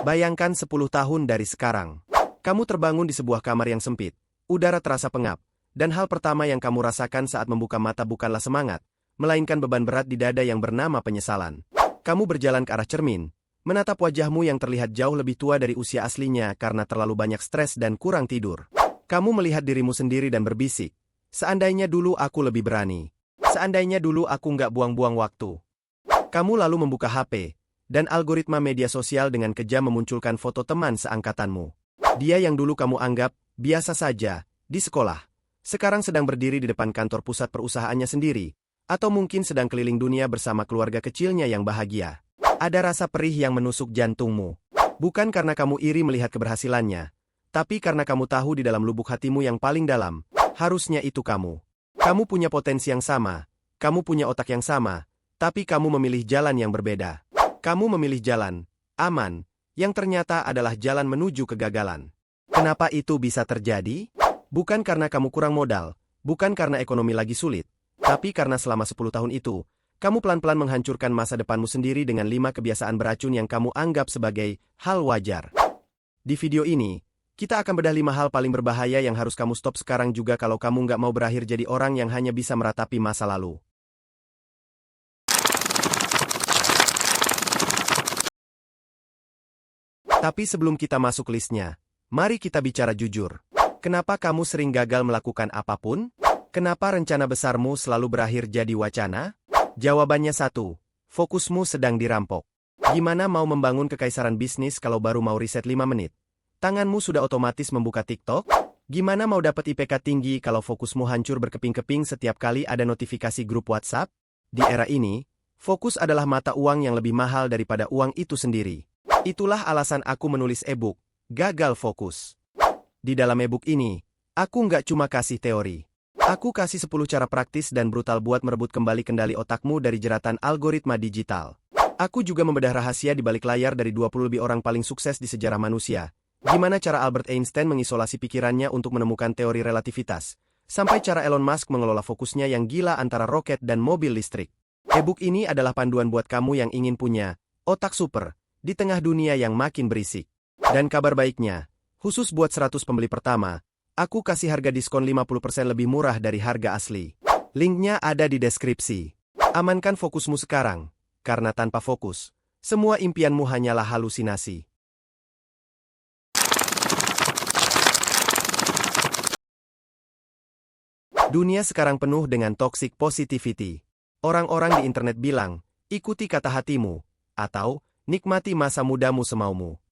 Bayangkan 10 tahun dari sekarang. Kamu terbangun di sebuah kamar yang sempit, udara terasa pengap, dan hal pertama yang kamu rasakan saat membuka mata bukanlah semangat, melainkan beban berat di dada yang bernama penyesalan. Kamu berjalan ke arah cermin, menatap wajahmu yang terlihat jauh lebih tua dari usia aslinya karena terlalu banyak stres dan kurang tidur. Kamu melihat dirimu sendiri dan berbisik, seandainya dulu aku lebih berani. Seandainya dulu aku nggak buang-buang waktu. Kamu lalu membuka HP, dan algoritma media sosial dengan kejam memunculkan foto teman seangkatanmu. Dia yang dulu kamu anggap biasa saja di sekolah, sekarang sedang berdiri di depan kantor pusat perusahaannya sendiri, atau mungkin sedang keliling dunia bersama keluarga kecilnya yang bahagia. Ada rasa perih yang menusuk jantungmu. Bukan karena kamu iri melihat keberhasilannya, tapi karena kamu tahu di dalam lubuk hatimu yang paling dalam, harusnya itu kamu. Kamu punya potensi yang sama, kamu punya otak yang sama, tapi kamu memilih jalan yang berbeda. Kamu memilih jalan aman, yang ternyata adalah jalan menuju kegagalan. Kenapa itu bisa terjadi? Bukan karena kamu kurang modal, bukan karena ekonomi lagi sulit, tapi karena selama 10 tahun itu, kamu pelan-pelan menghancurkan masa depanmu sendiri dengan 5 kebiasaan beracun yang kamu anggap sebagai hal wajar. Di video ini, kita akan bedah 5 hal paling berbahaya yang harus kamu stop sekarang juga kalau kamu nggak mau berakhir jadi orang yang hanya bisa meratapi masa lalu. Tapi sebelum kita masuk listnya, mari kita bicara jujur. Kenapa kamu sering gagal melakukan apapun? Kenapa rencana besarmu selalu berakhir jadi wacana? Jawabannya satu, fokusmu sedang dirampok. Gimana mau membangun kekaisaran bisnis kalau baru mau riset 5 menit? Tanganmu sudah otomatis membuka TikTok? Gimana mau dapat IPK tinggi kalau fokusmu hancur berkeping-keping setiap kali ada notifikasi grup WhatsApp? Di era ini, fokus adalah mata uang yang lebih mahal daripada uang itu sendiri. Itulah alasan aku menulis e-book, Gagal Fokus. Di dalam e-book ini, aku nggak cuma kasih teori. Aku kasih 10 cara praktis dan brutal buat merebut kembali kendali otakmu dari jeratan algoritma digital. Aku juga membedah rahasia di balik layar dari 20 lebih orang paling sukses di sejarah manusia. Gimana cara Albert Einstein mengisolasi pikirannya untuk menemukan teori relativitas, sampai cara Elon Musk mengelola fokusnya yang gila antara roket dan mobil listrik. E-book ini adalah panduan buat kamu yang ingin punya otak super di tengah dunia yang makin berisik. Dan kabar baiknya, khusus buat 100 pembeli pertama, aku kasih harga diskon 50% lebih murah dari harga asli. Linknya ada di deskripsi. Amankan fokusmu sekarang, karena tanpa fokus, semua impianmu hanyalah halusinasi. Dunia sekarang penuh dengan toxic positivity. Orang-orang di internet bilang, ikuti kata hatimu, atau nikmati masa mudamu semaumu.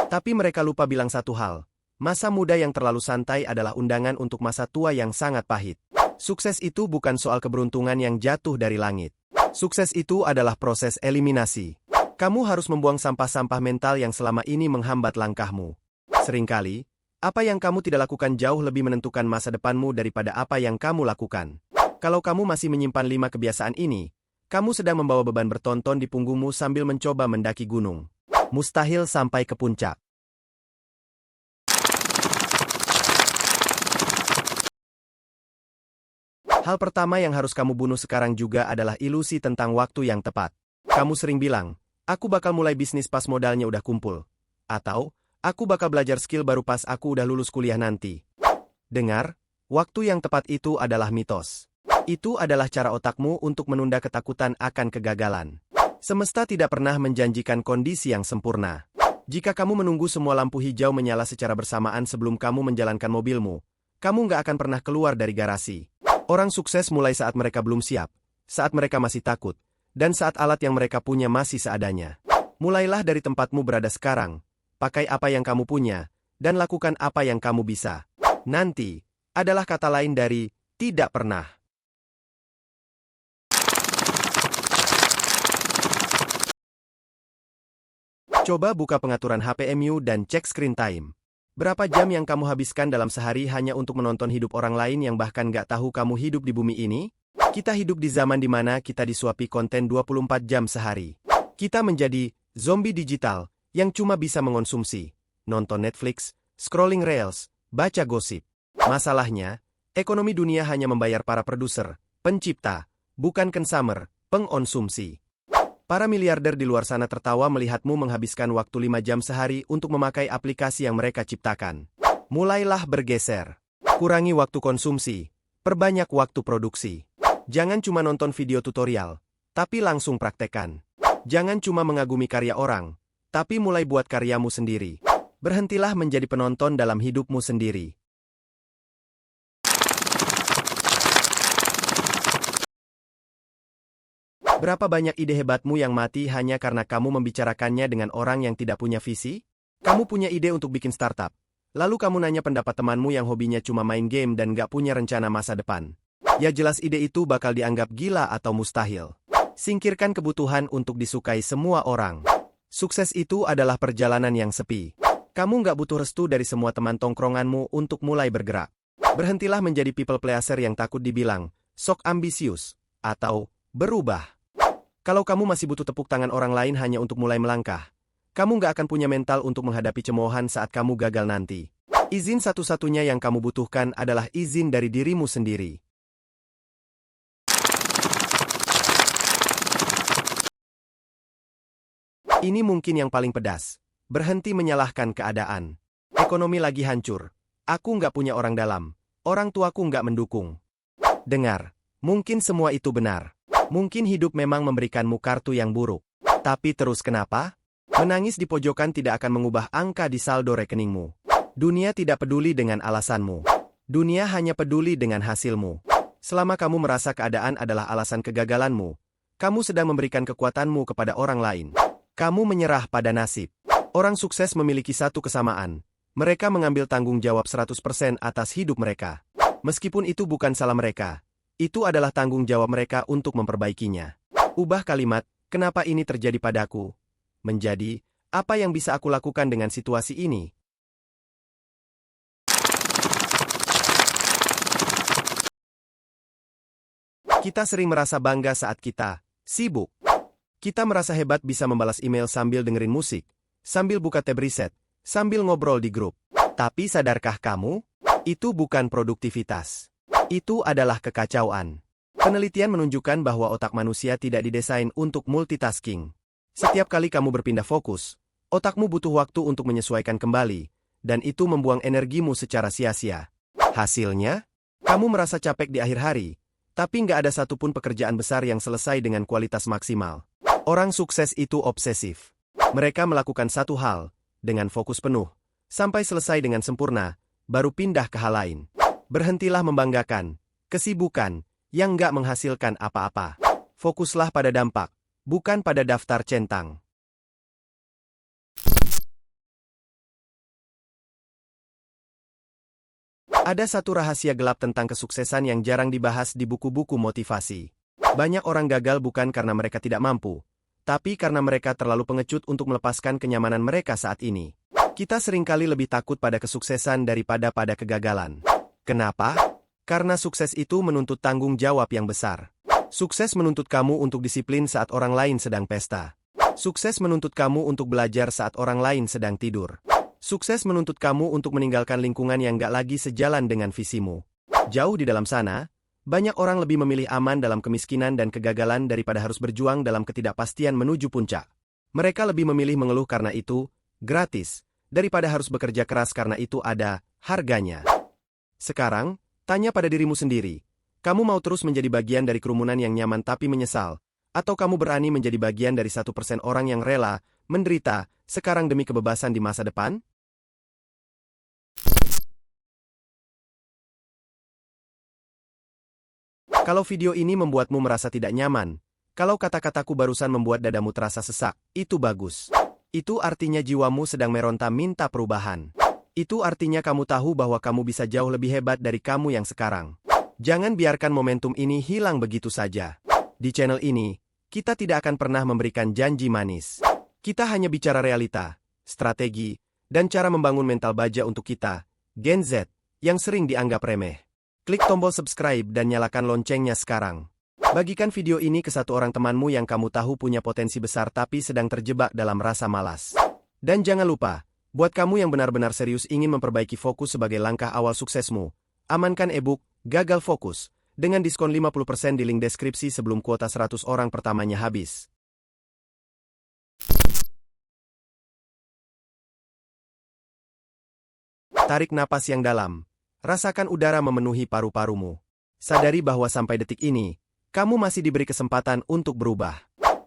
Tapi mereka lupa bilang satu hal, masa muda yang terlalu santai adalah undangan untuk masa tua yang sangat pahit. Sukses itu bukan soal keberuntungan yang jatuh dari langit. Sukses itu adalah proses eliminasi. Kamu harus membuang sampah-sampah mental yang selama ini menghambat langkahmu. Seringkali, apa yang kamu tidak lakukan jauh lebih menentukan masa depanmu daripada apa yang kamu lakukan. Kalau kamu masih menyimpan 5 kebiasaan ini, kamu sedang membawa beban bertonton di punggungmu sambil mencoba mendaki gunung. Mustahil sampai ke puncak. Hal pertama yang harus kamu bunuh sekarang juga adalah ilusi tentang waktu yang tepat. Kamu sering bilang, aku bakal mulai bisnis pas modalnya udah kumpul. Atau, aku bakal belajar skill baru pas aku udah lulus kuliah nanti. Dengar, waktu yang tepat itu adalah mitos. Itu adalah cara otakmu untuk menunda ketakutan akan kegagalan. Semesta tidak pernah menjanjikan kondisi yang sempurna. Jika kamu menunggu semua lampu hijau menyala secara bersamaan sebelum kamu menjalankan mobilmu, kamu nggak akan pernah keluar dari garasi. Orang sukses mulai saat mereka belum siap, saat mereka masih takut, dan saat alat yang mereka punya masih seadanya. Mulailah dari tempatmu berada sekarang, pakai apa yang kamu punya, dan lakukan apa yang kamu bisa. Nanti, adalah kata lain dari tidak pernah. Coba buka pengaturan HPMU dan cek screen time. Berapa jam yang kamu habiskan dalam sehari hanya untuk menonton hidup orang lain yang bahkan gak tahu kamu hidup di bumi ini? Kita hidup di zaman di mana kita disuapi konten 24 jam sehari. Kita menjadi zombie digital yang cuma bisa mengonsumsi, nonton Netflix, scrolling reels, baca gosip. Masalahnya, ekonomi dunia hanya membayar para produser, pencipta, bukan consumer, pengonsumsi. Para miliarder di luar sana tertawa melihatmu menghabiskan waktu 5 jam sehari untuk memakai aplikasi yang mereka ciptakan. Mulailah bergeser. Kurangi waktu konsumsi. Perbanyak waktu produksi. Jangan cuma nonton video tutorial, tapi langsung praktekkan. Jangan cuma mengagumi karya orang, tapi mulai buat karyamu sendiri. Berhentilah menjadi penonton dalam hidupmu sendiri. Berapa banyak ide hebatmu yang mati hanya karena kamu membicarakannya dengan orang yang tidak punya visi? Kamu punya ide untuk bikin startup. Lalu kamu nanya pendapat temanmu yang hobinya cuma main game dan gak punya rencana masa depan. Ya jelas ide itu bakal dianggap gila atau mustahil. Singkirkan kebutuhan untuk disukai semua orang. Sukses itu adalah perjalanan yang sepi. Kamu gak butuh restu dari semua teman tongkronganmu untuk mulai bergerak. Berhentilah menjadi people pleaser yang takut dibilang, sok ambisius, atau berubah. Kalau kamu masih butuh tepuk tangan orang lain hanya untuk mulai melangkah, kamu nggak akan punya mental untuk menghadapi cemoohan saat kamu gagal nanti. Izin satu-satunya yang kamu butuhkan adalah izin dari dirimu sendiri. Ini mungkin yang paling pedas. Berhenti menyalahkan keadaan. Ekonomi lagi hancur. Aku nggak punya orang dalam. Orang tuaku nggak mendukung. Dengar, mungkin semua itu benar. Mungkin hidup memang memberikanmu kartu yang buruk. Tapi terus kenapa? Menangis di pojokan tidak akan mengubah angka di saldo rekeningmu. Dunia tidak peduli dengan alasanmu. Dunia hanya peduli dengan hasilmu. Selama kamu merasa keadaan adalah alasan kegagalanmu, kamu sedang memberikan kekuatanmu kepada orang lain. Kamu menyerah pada nasib. Orang sukses memiliki satu kesamaan. Mereka mengambil tanggung jawab 100% atas hidup mereka. Meskipun itu bukan salah mereka. Itu adalah tanggung jawab mereka untuk memperbaikinya. Ubah kalimat, kenapa ini terjadi padaku? Menjadi, apa yang bisa aku lakukan dengan situasi ini? Kita sering merasa bangga saat kita sibuk. Kita merasa hebat bisa membalas email sambil dengerin musik, sambil buka tab riset, sambil ngobrol di grup. Tapi sadarkah kamu? Itu bukan produktivitas. Itu adalah kekacauan. Penelitian menunjukkan bahwa otak manusia tidak didesain untuk multitasking. Setiap kali kamu berpindah fokus, otakmu butuh waktu untuk menyesuaikan kembali, dan itu membuang energimu secara sia-sia. Hasilnya, kamu merasa capek di akhir hari, tapi nggak ada satupun pekerjaan besar yang selesai dengan kualitas maksimal. Orang sukses itu obsesif. Mereka melakukan satu hal, dengan fokus penuh, sampai selesai dengan sempurna, baru pindah ke hal lain. Berhentilah membanggakan kesibukan yang nggak menghasilkan apa-apa. Fokuslah pada dampak, bukan pada daftar centang. Ada satu rahasia gelap tentang kesuksesan yang jarang dibahas di buku-buku motivasi. Banyak orang gagal bukan karena mereka tidak mampu, tapi karena mereka terlalu pengecut untuk melepaskan kenyamanan mereka saat ini. Kita seringkali lebih takut pada kesuksesan daripada pada kegagalan. Kenapa? Karena sukses itu menuntut tanggung jawab yang besar. Sukses menuntut kamu untuk disiplin saat orang lain sedang pesta. Sukses menuntut kamu untuk belajar saat orang lain sedang tidur. Sukses menuntut kamu untuk meninggalkan lingkungan yang gak lagi sejalan dengan visimu. Jauh di dalam sana, banyak orang lebih memilih aman dalam kemiskinan dan kegagalan daripada harus berjuang dalam ketidakpastian menuju puncak. Mereka lebih memilih mengeluh karena itu gratis, daripada harus bekerja keras karena itu ada harganya. Sekarang, tanya pada dirimu sendiri, kamu mau terus menjadi bagian dari kerumunan yang nyaman tapi menyesal, atau kamu berani menjadi bagian dari 1% orang yang rela menderita sekarang demi kebebasan di masa depan? Kalau video ini membuatmu merasa tidak nyaman, kalau kata-kataku barusan membuat dadamu terasa sesak, itu bagus. Itu artinya jiwamu sedang meronta minta perubahan. Itu artinya kamu tahu bahwa kamu bisa jauh lebih hebat dari kamu yang sekarang. Jangan biarkan momentum ini hilang begitu saja. Di channel ini, kita tidak akan pernah memberikan janji manis. Kita hanya bicara realita, strategi, dan cara membangun mental baja untuk kita, Gen Z, yang sering dianggap remeh. Klik tombol subscribe dan nyalakan loncengnya sekarang. Bagikan video ini ke satu orang temanmu yang kamu tahu punya potensi besar tapi sedang terjebak dalam rasa malas. Dan jangan lupa, buat kamu yang benar-benar serius ingin memperbaiki fokus sebagai langkah awal suksesmu, amankan e-book Gagal Fokus dengan diskon 50% di link deskripsi sebelum kuota 100 orang pertamanya habis. Tarik napas yang dalam. Rasakan udara memenuhi paru-parumu. Sadari bahwa sampai detik ini, kamu masih diberi kesempatan untuk berubah.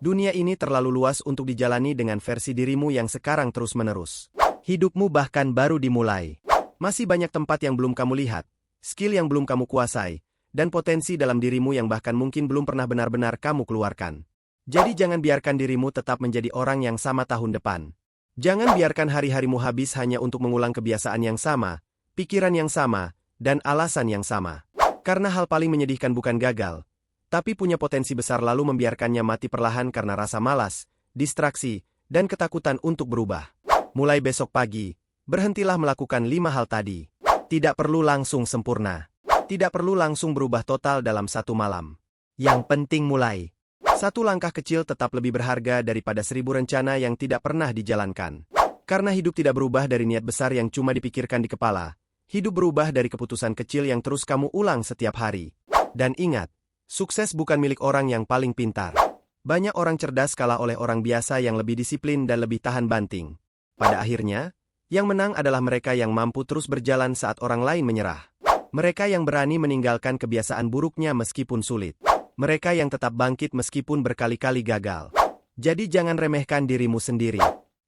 Dunia ini terlalu luas untuk dijalani dengan versi dirimu yang sekarang terus-menerus. Hidupmu bahkan baru dimulai. Masih banyak tempat yang belum kamu lihat, skill yang belum kamu kuasai, dan potensi dalam dirimu yang bahkan mungkin belum pernah benar-benar kamu keluarkan. Jadi jangan biarkan dirimu tetap menjadi orang yang sama tahun depan. Jangan biarkan hari-harimu habis hanya untuk mengulang kebiasaan yang sama, pikiran yang sama, dan alasan yang sama. Karena hal paling menyedihkan bukan gagal, tapi punya potensi besar lalu membiarkannya mati perlahan karena rasa malas, distraksi, dan ketakutan untuk berubah. Mulai besok pagi, berhentilah melakukan 5 hal tadi. Tidak perlu langsung sempurna. Tidak perlu langsung berubah total dalam satu malam. Yang penting mulai. Satu langkah kecil tetap lebih berharga daripada 1000 rencana yang tidak pernah dijalankan. Karena hidup tidak berubah dari niat besar yang cuma dipikirkan di kepala. Hidup berubah dari keputusan kecil yang terus kamu ulang setiap hari. Dan ingat, sukses bukan milik orang yang paling pintar. Banyak orang cerdas kalah oleh orang biasa yang lebih disiplin dan lebih tahan banting. Pada akhirnya, yang menang adalah mereka yang mampu terus berjalan saat orang lain menyerah. Mereka yang berani meninggalkan kebiasaan buruknya meskipun sulit. Mereka yang tetap bangkit meskipun berkali-kali gagal. Jadi jangan remehkan dirimu sendiri.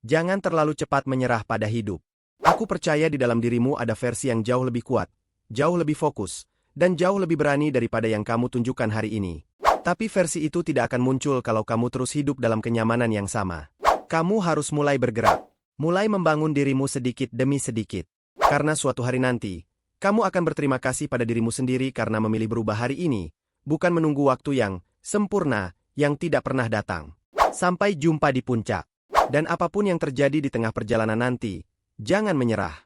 Jangan terlalu cepat menyerah pada hidup. Aku percaya di dalam dirimu ada versi yang jauh lebih kuat, jauh lebih fokus, dan jauh lebih berani daripada yang kamu tunjukkan hari ini. Tapi versi itu tidak akan muncul kalau kamu terus hidup dalam kenyamanan yang sama. Kamu harus mulai bergerak. Mulai membangun dirimu sedikit demi sedikit. Karena suatu hari nanti, kamu akan berterima kasih pada dirimu sendiri karena memilih berubah hari ini, bukan menunggu waktu yang sempurna, yang tidak pernah datang. Sampai jumpa di puncak. Dan apapun yang terjadi di tengah perjalanan nanti, jangan menyerah.